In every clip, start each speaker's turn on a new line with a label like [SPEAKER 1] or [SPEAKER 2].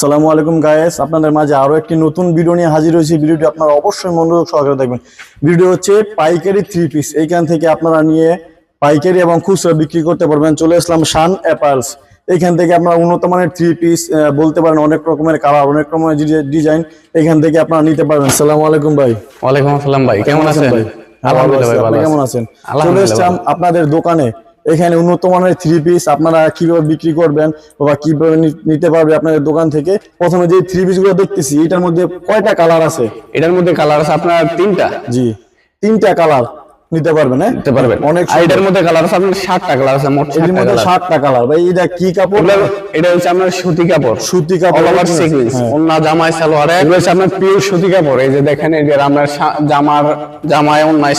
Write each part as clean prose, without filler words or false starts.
[SPEAKER 1] আসসালামু আলাইকুম গাইস, আপনাদের মাঝে আরো একটি নতুন ভিডিও নিয়ে হাজির হয়েছি। ভিডিওটি আপনারা অবশ্যই মনোযোগ সহকারে দেখবেন। ভিডিও হচ্ছে পাইকারি 3 পিস। এইখান থেকে আপনারা নিয়ে পাইকারি এবং খুচরা বিক্রি করতে পারবেন। চলে আসলাম শান অ্যাপারেলস। এইখান থেকে আপনারা উন্নত মানের 3 পিস বলতে পারেন, অনেক রকমের কালার, অনেক রকমের ডিজাইন এখান থেকে আপনারা নিতে পারবেন। আসসালামু আলাইকুম ভাই।
[SPEAKER 2] ওয়ালাইকুম আসসালাম ভাই, কেমন আছেন ভাই?
[SPEAKER 1] আলহামদুলিল্লাহ, আপনি কেমন আছেন? চলে আসলাম আপনাদের দোকানে। এখানে উন্নত মানের 3 পিস আপনারা কিভাবে বিক্রি করবেন বা কিভাবে নিতে পারবে আপনাদের দোকান থেকে। প্রথমে যে 3 পিস গুলো দেখতেছি, এটার মধ্যে কয়টা কালার আছে?
[SPEAKER 2] এটার মধ্যে কালার আছে আপনার 3টা।
[SPEAKER 1] জি, 3টা কালার নিতে পারবেন। হ্যাঁ,
[SPEAKER 2] নিতে পারবেন।
[SPEAKER 1] অনেক।
[SPEAKER 2] এটার মধ্যে কালার আছে আপনার 60টা কালার আছে, মোট
[SPEAKER 1] 60টা কালার। ভাই এটা কি কাপড়?
[SPEAKER 2] এটা হচ্ছে আপনার সুতি কাপড়।
[SPEAKER 1] সুতি কাপড়,
[SPEAKER 2] অল ওভার সিকোয়েন্স, ওন্না জামায় সালোয়ার, এগুলো হচ্ছে আপনার পিওর সুতি কাপড়। এই যে দেখেন, এই যে আমরা জামায় ওন্নায়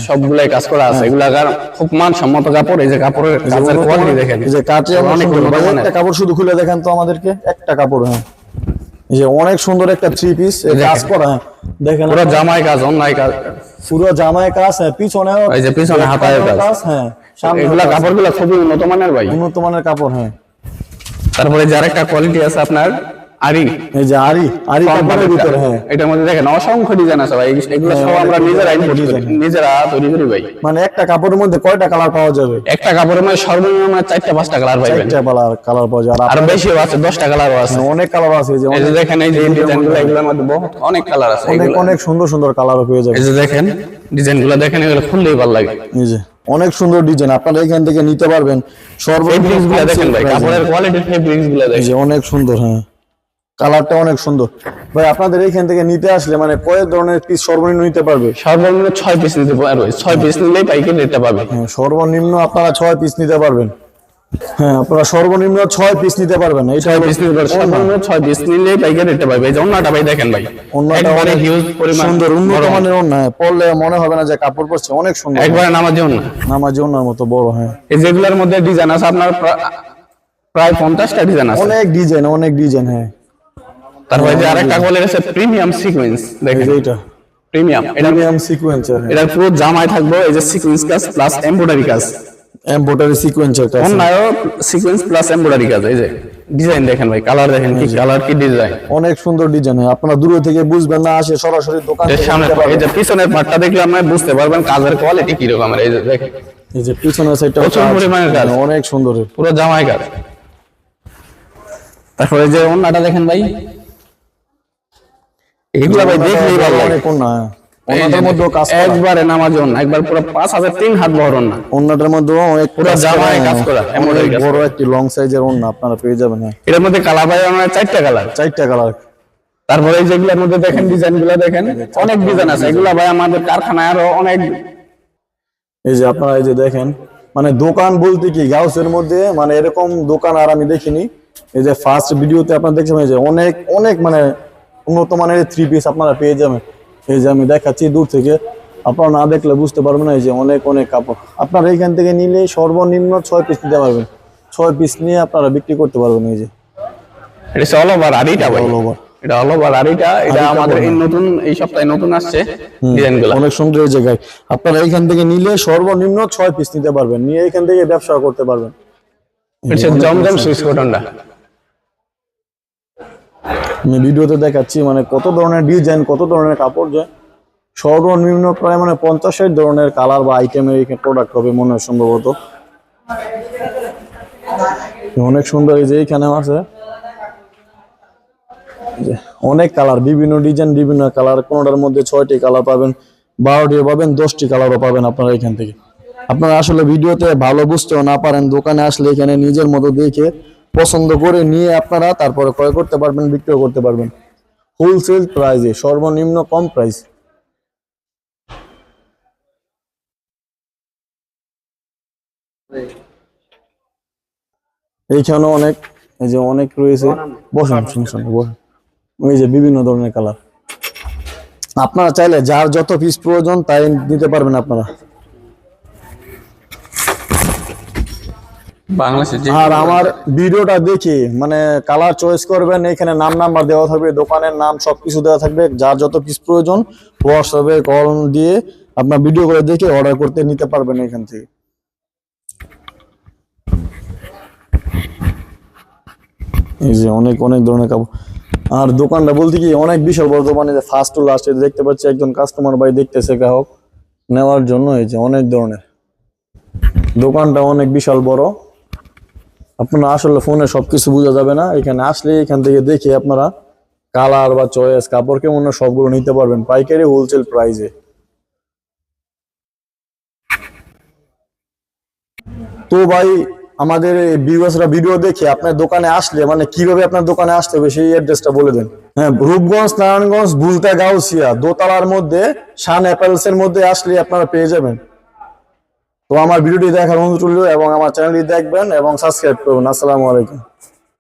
[SPEAKER 2] সবগুলাই কাজ করা আছে। এগুলার খুব মানসম্মত কাপড়। এই যে কাপড়ের কাজের কোয়ালিটি দেখেন,
[SPEAKER 1] এই যে কাজে অনেক সুন্দর। একটা কাপড় শুধু খুলে দেখেন তো আমাদেরকে, একটা কাপড়। হ্যাঁ, এই যে অনেক সুন্দর একটা 3 পিস কাজ করা। হ্যাঁ দেখেন,
[SPEAKER 2] পুরো জামায় কাজ, ওন্নায় কাজ,
[SPEAKER 1] পুরো জামায় কাজ। হ্যাঁ, পিছনে
[SPEAKER 2] এই যে পিছনে হাতায় কাজ।
[SPEAKER 1] হ্যাঁ,
[SPEAKER 2] এগুলা কাপড়গুলো খুবই উন্নত মানের ভাই,
[SPEAKER 1] উন্নত মানের কাপড়। হ্যাঁ,
[SPEAKER 2] তারপরে যার একটা কোয়ালিটি আছে আপনার আরি।
[SPEAKER 1] এই যে আরি কাপড়ের ভিতরে। হ্যাঁ,
[SPEAKER 2] এটার মধ্যে দেখেন অসংখ্য ডিজাইন আছে ভাই। এগুলো সব আমরা নিজেরা ইম্পোর্ট করি, নিজেরা তৈরি করি ভাই।
[SPEAKER 1] মানে একটা কাপড়ের মধ্যে কয়টা কালার পাওয়া যাবে?
[SPEAKER 2] একটা কাপড়ের মধ্যে সর্বনিম্ন 4টা-5টা কালার পাবেন।
[SPEAKER 1] 4টা কালার পাওয়া যাবে,
[SPEAKER 2] আর বেশিও আছে, 10টা কালারও আছে।
[SPEAKER 1] অনেক কালার আছে। এই
[SPEAKER 2] যে দেখেন, এই যে ডিজাইনগুলো, এগুলোর মধ্যে বহুত অনেক কালার আছে।
[SPEAKER 1] অনেক সুন্দর সুন্দর কালারও পেয়ে যাবে।
[SPEAKER 2] এই যে দেখেন ডিজাইনগুলো, দেখেন এগুলো খুললেই ভালো লাগে।
[SPEAKER 1] এই যে অনেক সুন্দর ডিজাইন, আপনারা এখান থেকে নিতে পারবেন।
[SPEAKER 2] ফেব্রিক্সগুলো দেখেন ভাই, কাপড়ের কোয়ালিটি, ফেব্রিক্সগুলো দেখেন,
[SPEAKER 1] এই যে অনেক সুন্দর। হ্যাঁ, কালারটা অনেক সুন্দর ভাই। আপনাদের এখান থেকে নিতে আসলে মানে কয় ধরনের পিস সর্বনিম্ন নিতে পারবে?
[SPEAKER 2] সর্বনিম্ন 6 পিস নিতে পারবে। 6 পিস নিলেই পাইকারি রেটটা পাবে।
[SPEAKER 1] হ্যাঁ, সর্বনিম্ন আপনারা 6 পিস নিতে পারবেন। হ্যাঁ, আপনারা সর্বনিম্ন 6 পিস নিতে পারবেন। এই
[SPEAKER 2] 6 পিস নিতে পারবেন, সর্বনিম্ন 6 পিস নিলেই পাইকারি রেটটা পাবে। এই যে ওন্নাটা ভাই দেখেন ভাই,
[SPEAKER 1] ওন্নাটা অনেক হিউজ পরিমাণ, সুন্দর উন্নত মানের ওন্না। পরলে মনে হবে না যে কাপড় পরছে, অনেক সুন্দর।
[SPEAKER 2] একবারে নামাজি ওন্না,
[SPEAKER 1] নামাজি ওন্নার মতো বড়। হ্যাঁ,
[SPEAKER 2] এই যেগুলোর মধ্যে ডিজাইন আছে আপনার প্রায় 50টা ডিজাইন আছে,
[SPEAKER 1] অনেক ডিজাইন। হ্যাঁ,
[SPEAKER 2] তারপরে যে আরেকটা কোয়ালিটি আছে প্রিমিয়াম সিকোয়েন্স। দেখেন
[SPEAKER 1] এইটা
[SPEAKER 2] প্রিমিয়াম, এটা
[SPEAKER 1] প্রিমিয়াম সিকোয়েন্সার।
[SPEAKER 2] এটা পুরো জামায় থাকবে এই যে সিকোয়েন্স কাজ প্লাস এমব্রয়ডারি কাজ,
[SPEAKER 1] এমব্রয়ডারি সিকোয়েন্সার কাজ।
[SPEAKER 2] অন্যায় সিকোয়েন্স প্লাস এমব্রয়ডারি কাজ। এই যে ডিজাইন দেখেন ভাই, কালার দেখেন, কি কালার, কি ডিজাইন,
[SPEAKER 1] অনেক সুন্দর ডিজাইন। আপনারা দূর থেকে বুঝবেন না, আসে সরাসরি দোকান থেকে
[SPEAKER 2] সামনে। এই যে পিছনের পার্টটা দেখলে আপনি বুঝতে পারবেন কাজের কোয়ালিটি কি রকম। এই যে দেখেন,
[SPEAKER 1] এই যে পিছনের সাইডটা
[SPEAKER 2] প্রচুর পরিমাণের কাজ,
[SPEAKER 1] অনেক সুন্দর,
[SPEAKER 2] পুরো জামায় কাজ। তারপরে যে ওন্নাটা দেখেন ভাই, এগুলা ভাই দেখলেই ভালো লাগে।
[SPEAKER 1] ওন্নাটার মধ্যে কাজ
[SPEAKER 2] একবারে নামাজি ওন্না, একবার পুরো 5 হাজার 3 হাত বহর ওন্না।
[SPEAKER 1] ওন্নাটার মধ্যে অনেক
[SPEAKER 2] পুরো জামায় কাজ করা,
[SPEAKER 1] অনেক বড় একটি লং সাইজের ওন্না আপনারা পেয়ে যাবেন। হ্যাঁ,
[SPEAKER 2] এর মধ্যে কালার ভাই আমরা 4টা কালার।
[SPEAKER 1] 4টা কালার।
[SPEAKER 2] তারপরে এই যেগুলোর মধ্যে দেখেন ডিজাইনগুলো দেখেন, অনেক ডিজাইন আছে। এগুলা ভাই আমাদের কারখানায় আরো অনেক।
[SPEAKER 1] এই যে আপনারা এই যে দেখেন, মানে দোকান বলতে কি গাউসের মধ্যে মানে এরকম দোকান আর আমি দেখিনি। এই যে ফার্স্ট ভিডিওতে আপনারা দেখছেন, এই যে অনেক মানে উন্নত মানের 3 পিস আপনারা পেয়ে যাবেন। এই যে আমি দেখাচ্ছি দূর থেকে, আপনারা না দেখলে বুঝতে পারবেন না। এই যে অনেক কাপড় আপনারা এখান থেকে নিলে সর্বনিম্ন 6 পিস নিতে পারবেন। 6 পিস নিয়ে আপনারা বিক্রি করতে পারবেন। এই যে
[SPEAKER 2] এটা অল ওভার আড়িটা ভাই, এটা অল ওভার আড়িটা। এটা আমাদের এই নতুন, এই সপ্তাহে নতুন আসছে ডিজাইনগুলো,
[SPEAKER 1] অনেক সুন্দর। এই জায়গায় আপনারা এখান থেকে নিলে সর্বনিম্ন 6 পিস নিতে পারবেন, নিয়ে এখান থেকে ব্যবসা করতে পারবেন।
[SPEAKER 2] এটা জমজম সুইচ কটনটা
[SPEAKER 1] আমি ভিডিওতে দেখাচ্ছি মানে কত ধরনের ডিজাইন, কত ধরনের কাপড়। যে সর্বনিম্ন প্রায় মানে 50-60 ধরনের কালার বা আইটেমের এখানে প্রোডাক্ট হবে মনে হয় সম্ভবত। অনেক সুন্দর। এই যে এখানে আছে অনেক কালার, বিভিন্ন ডিজাইন, বিভিন্ন কালার। কোনটার মধ্যে 6টি কালার পাবেন, 12টি পাবেন, 10টি কালারও পাবেন আপনারা এখান থেকে। আপনারা আসলে ভিডিওতে ভালো বুঝতেও না পারেন, দোকানে আসলে এখানে নিজের মতো দেখে পছন্দ করে নিয়ে আপনারা তারপরে ক্রয় করতে পারবেন, বিক্রয় করতে পারবেন হোলসেল প্রাইসে, সর্বনিম্ন কম প্রাইস। এইখানেও অনেক, এই যে অনেক রয়েছে। বসুন, এই যে বিভিন্ন ধরনের কালার। আপনারা চাইলে যার যত পিস প্রয়োজন তাই নিতে পারবেন আপনারা। আর আমার ভিডিওটা দেখে মানে কালার চয়েস করবেন, এখানে নাম্বার দেওয়া থাকবে, দোকানের নাম সবকিছু দেওয়া থাকবে। যার যত পিস প্রয়োজন হোয়াটসঅ্যাপে কল দিয়ে আপনার ভিডিও করে দেখে অর্ডার করতে নিতে পারবেন এখান থেকে। এই যে অনেক অনেক ধরনের কাপড়। আর দোকানটা বলতে কি অনেক বিশাল বড় দোকান। এই যে ফার্স্ট টু লাস্ট দেখতে পাচ্ছি একজন কাস্টমার ভাই দেখতেছে গ্রাহক নেওয়ার জন্য। এই যে অনেক ধরনের দোকানটা অনেক বিশাল বড়। আপনারা আসলে ফোনে সবকিছু বোঝা যাবে না, এখানে আসলে এখান থেকে দেখে আপনারা কালার বা চয়েস কাপড় কেমন সবগুলো নিতে পারবেন পাইকারি হোলসেল প্রাইসে। তো ভাই আমাদের ভিউয়ার্সরা ভিডিও দেখে আপনার দোকানে আসলে মানে কিভাবে আপনার দোকানে আসতে হবে সেই অ্যাড্রেসটা বলে দেন। হ্যাঁ, রূপগঞ্জ নারায়ণগঞ্জ বুলতা গাউসিয়া দোতলার মধ্যে শান অ্যাপেলস এর মধ্যে আসলে আপনারা পেয়ে যাবেন। তো আমার ভিডিওটি দেখার অনুরোধ রইল এবং আমার চ্যানেলটি দেখবেন এবং সাবস্ক্রাইব করবেন। আসসালামু আলাইকুম।